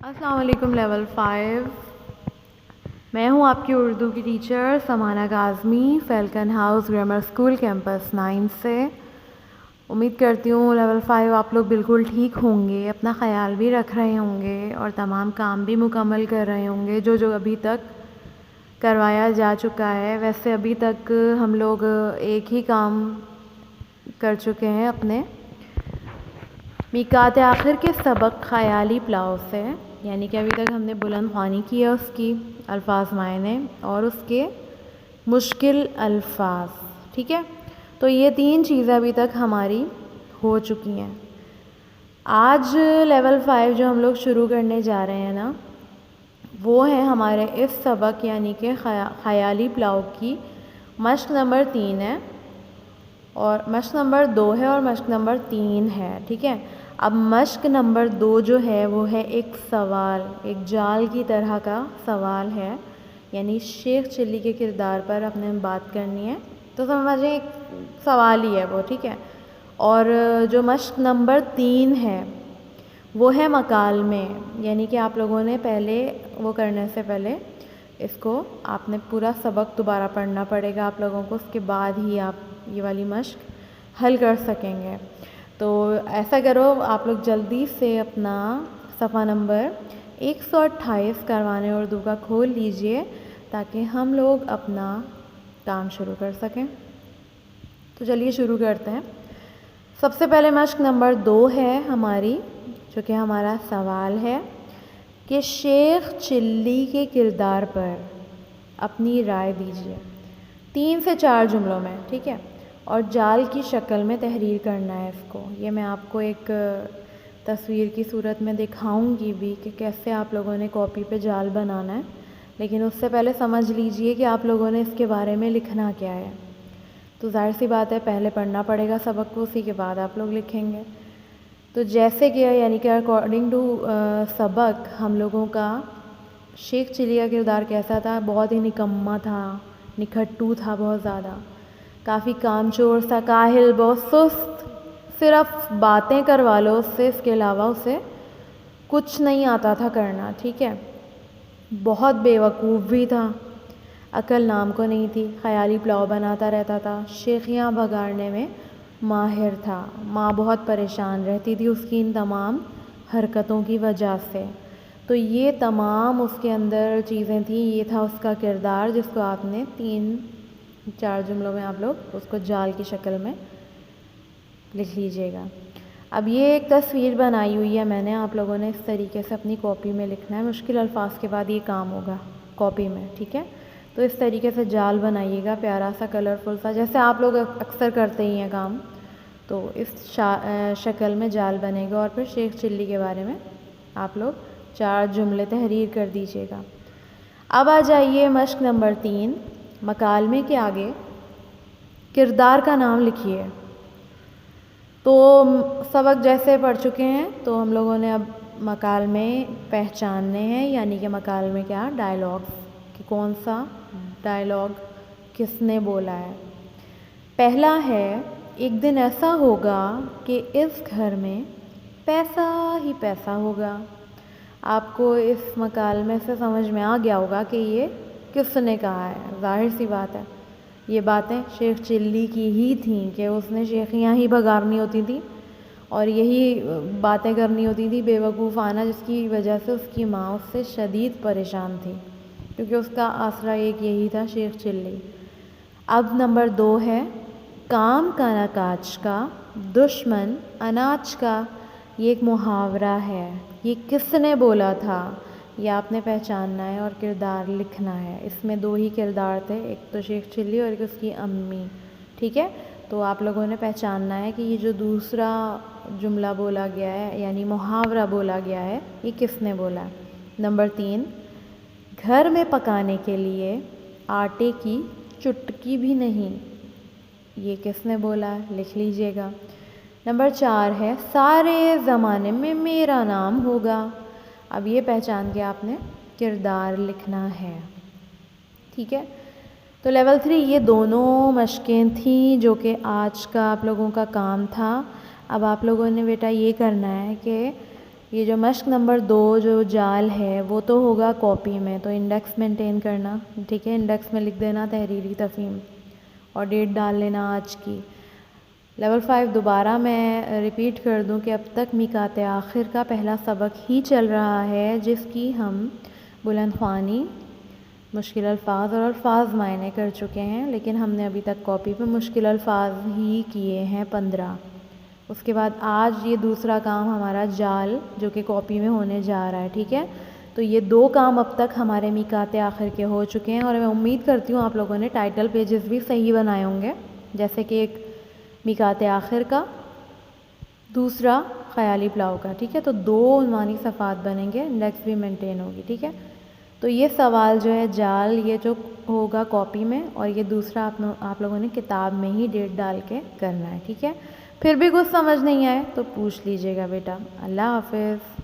السلام علیکم لیول 5۔ میں ہوں آپ کی اردو کی teacher Samana Kazmi, Falcon house grammar school campus 9 سے۔ امید کرتی ہوں لیول 5 آپ لوگ بالکل ٹھیک ہوں گے، اپنا خیال بھی رکھ رہے ہوں گے اور تمام کام بھی مکمل کر رہے ہوں گے جو ابھی تک کروایا جا چکا ہے۔ ویسے ابھی تک ہم لوگ ایک ہی کام کر چکے ہیں اپنے میقات آخر کے سبق خیالی پلاؤ سے، یعنی کہ ابھی تک ہم نے بلند خوانی کی ہے اس کی الفاظ معنی اور اس کے مشکل الفاظ، ٹھیک ہے۔ تو یہ 3 چیزیں ابھی تک ہماری ہو چکی ہیں۔ آج لیول 5 جو ہم لوگ شروع کرنے جا رہے ہیں نا، وہ ہے ہمارے اس سبق یعنی کہ خیالی پلاؤ کی مشق نمبر 3 ہے، اور مشق نمبر 2 ہے اور مشق نمبر 3 ہے، ٹھیک ہے۔ اب مشق نمبر 2 جو ہے وہ ہے ایک سوال، ایک جال کی طرح کا سوال ہے، یعنی شیخ چلی کے کردار پر اپنے بات کرنی ہے، تو سمجھیں ایک سوال ہی ہے وہ، ٹھیک ہے۔ اور جو مشق نمبر 3 ہے وہ ہے مکالمے، یعنی کہ آپ لوگوں نے پہلے وہ کرنے سے پہلے اس کو آپ نے پورا سبق دوبارہ پڑھنا پڑے گا آپ لوگوں کو، اس کے بعد ہی آپ یہ والی مشق حل کر سکیں گے۔ تو ایسا کرو آپ لوگ جلدی سے اپنا صفحہ نمبر 128 کروانے اردو کا کھول لیجئے تاکہ ہم لوگ اپنا کام شروع کر سکیں۔ تو چلیے شروع کرتے ہیں۔ سب سے پہلے مشق نمبر 2 ہے ہماری، جو کہ ہمارا سوال ہے کہ شیخ چلی کے کردار پر اپنی رائے دیجیے 3 سے 4 جملوں میں، ٹھیک ہے۔ اور جال کی شکل میں تحریر کرنا ہے اس کو۔ یہ میں آپ کو ایک تصویر کی صورت میں دکھاؤں گی بھی کہ کیسے آپ لوگوں نے کاپی پہ جال بنانا ہے، لیکن اس سے پہلے سمجھ لیجئے کہ آپ لوگوں نے اس کے بارے میں لکھنا کیا ہے۔ تو ظاہر سی بات ہے پہلے پڑھنا پڑے گا سبق کو، اسی کے بعد آپ لوگ لکھیں گے۔ تو جیسے کہ یعنی کہ اکارڈنگ ٹو سبق ہم لوگوں کا شیخ چلی کا کردار کیسا تھا؟ بہت ہی نکما تھا، نکھٹو تھا، بہت زیادہ کافی کام چور سا، کاہل، بہت سست، صرف باتیں کروا لو اس سے، اس کے علاوہ اسے کچھ نہیں آتا تھا کرنا، ٹھیک ہے۔ بہت بے وقوف بھی تھا، عقل نام کو نہیں تھی، خیالی پلاؤ بناتا رہتا تھا، شیخیاں بگاڑنے میں ماہر تھا، ماں بہت پریشان رہتی تھی اس کی ان تمام حرکتوں کی وجہ سے۔ تو یہ تمام اس کے اندر چیزیں تھیں، یہ تھا اس کا کردار جس کو آپ نے 3-4 جملوں میں آپ لوگ اس کو جال کی شکل میں لکھ لیجئے گا۔ اب یہ ایک تصویر بنائی ہوئی ہے میں نے، آپ لوگوں نے اس طریقے سے اپنی کاپی میں لکھنا ہے، مشکل الفاظ کے بعد یہ کام ہوگا کاپی میں، ٹھیک ہے۔ تو اس طریقے سے جال بنائیے گا، پیارا سا کلرفل سا، جیسے آپ لوگ اکثر کرتے ہی ہیں کام، تو اس شکل میں جال بنے گا، اور پھر شیخ چلی کے بارے میں آپ لوگ 4 جملے تحریر کر دیجئے گا۔ اب آ جائیے مشق نمبر 3، مکالمے کے آگے کردار کا نام لکھیے۔ تو سبق جیسے پڑھ چکے ہیں تو ہم لوگوں نے اب مکالمے پہچاننے ہیں، یعنی کہ مکالمے کیا؟ ڈائلاگ، کہ کون سا ڈائلاگ کس نے بولا ہے۔ پہلا ہے، ایک دن ایسا ہوگا کہ اس گھر میں پیسہ ہی پیسہ ہوگا۔ آپ کو اس مکالمے سے سمجھ میں آ گیا ہوگا کہ یہ کس نے کہا ہے۔ ظاہر سی بات ہے یہ باتیں شیخ چلی کی ہی تھیں کہ اس نے شیخیاں ہی بگاڑنی ہوتی تھیں اور یہی باتیں کرنی ہوتی تھی بے وقوفانہ، جس کی وجہ سے اس کی ماں اس سے شدید پریشان تھی، کیونکہ اس کا آسرا ایک یہی تھا، شیخ چلی۔ اب نمبر 2 ہے، کام کا نہ کاج کا، دشمن اناج کا۔ یہ ایک محاورہ ہے، یہ کس نے بولا تھا یہ آپ نے پہچاننا ہے اور کردار لکھنا ہے۔ اس میں 2 ہی کردار تھے، ایک تو شیخ چلی اور ایک اس کی امی، ٹھیک ہے۔ تو آپ لوگوں نے پہچاننا ہے کہ یہ جو دوسرا جملہ بولا گیا ہے یعنی محاورہ بولا گیا ہے، یہ کس نے بولا ہے۔ نمبر 3، گھر میں پکانے کے لیے آٹے کی چٹکی بھی نہیں، یہ کس نے بولا ہے، لکھ لیجئے گا۔ نمبر 4 ہے، سارے زمانے میں میرا نام ہوگا۔ اب یہ پہچان کے آپ نے کردار لکھنا ہے، ٹھیک ہے۔ تو لیول 3 یہ دونوں مشقیں تھیں جو کہ آج کا آپ لوگوں کا کام تھا۔ اب آپ لوگوں نے بیٹا یہ کرنا ہے کہ یہ جو مشق نمبر 2 جو جال ہے وہ تو ہوگا کاپی میں، تو انڈیکس مینٹین کرنا، ٹھیک ہے، انڈیکس میں لکھ دینا تحریری تفہیم اور ڈیٹ ڈال لینا آج کی۔ لیول 5 دوبارہ میں ریپیٹ کر دوں کہ اب تک میقات آخر کا پہلا سبق ہی چل رہا ہے، جس کی ہم بلند خوانی، مشکل الفاظ اور الفاظ معنی کر چکے ہیں، لیکن ہم نے ابھی تک کاپی پہ مشکل الفاظ ہی کیے ہیں 15۔ اس کے بعد آج یہ دوسرا کام ہمارا جال جو کہ کاپی میں ہونے جا رہا ہے، ٹھیک ہے۔ تو یہ 2 کام اب تک ہمارے میقات آخر کے ہو چکے ہیں، اور میں امید کرتی ہوں آپ لوگوں نے ٹائٹل پیجز بھی صحیح بنائے ہوں گے، جیسے کہ ایک میقات آخر کا، دوسرا خیالی پلاؤ کا، ٹھیک ہے۔ تو 2 عنوانی صفحات بنیں گے، انڈیکس بھی مینٹین ہوگی، ٹھیک ہے۔ تو یہ سوال جو ہے جال، یہ جو ہوگا کاپی میں، اور یہ دوسرا آپ لوگوں نے کتاب میں ہی ڈیٹ ڈال کے کرنا ہے، ٹھیک ہے۔ پھر بھی کچھ سمجھ نہیں آئے تو پوچھ لیجیے گا بیٹا۔ اللہ حافظ۔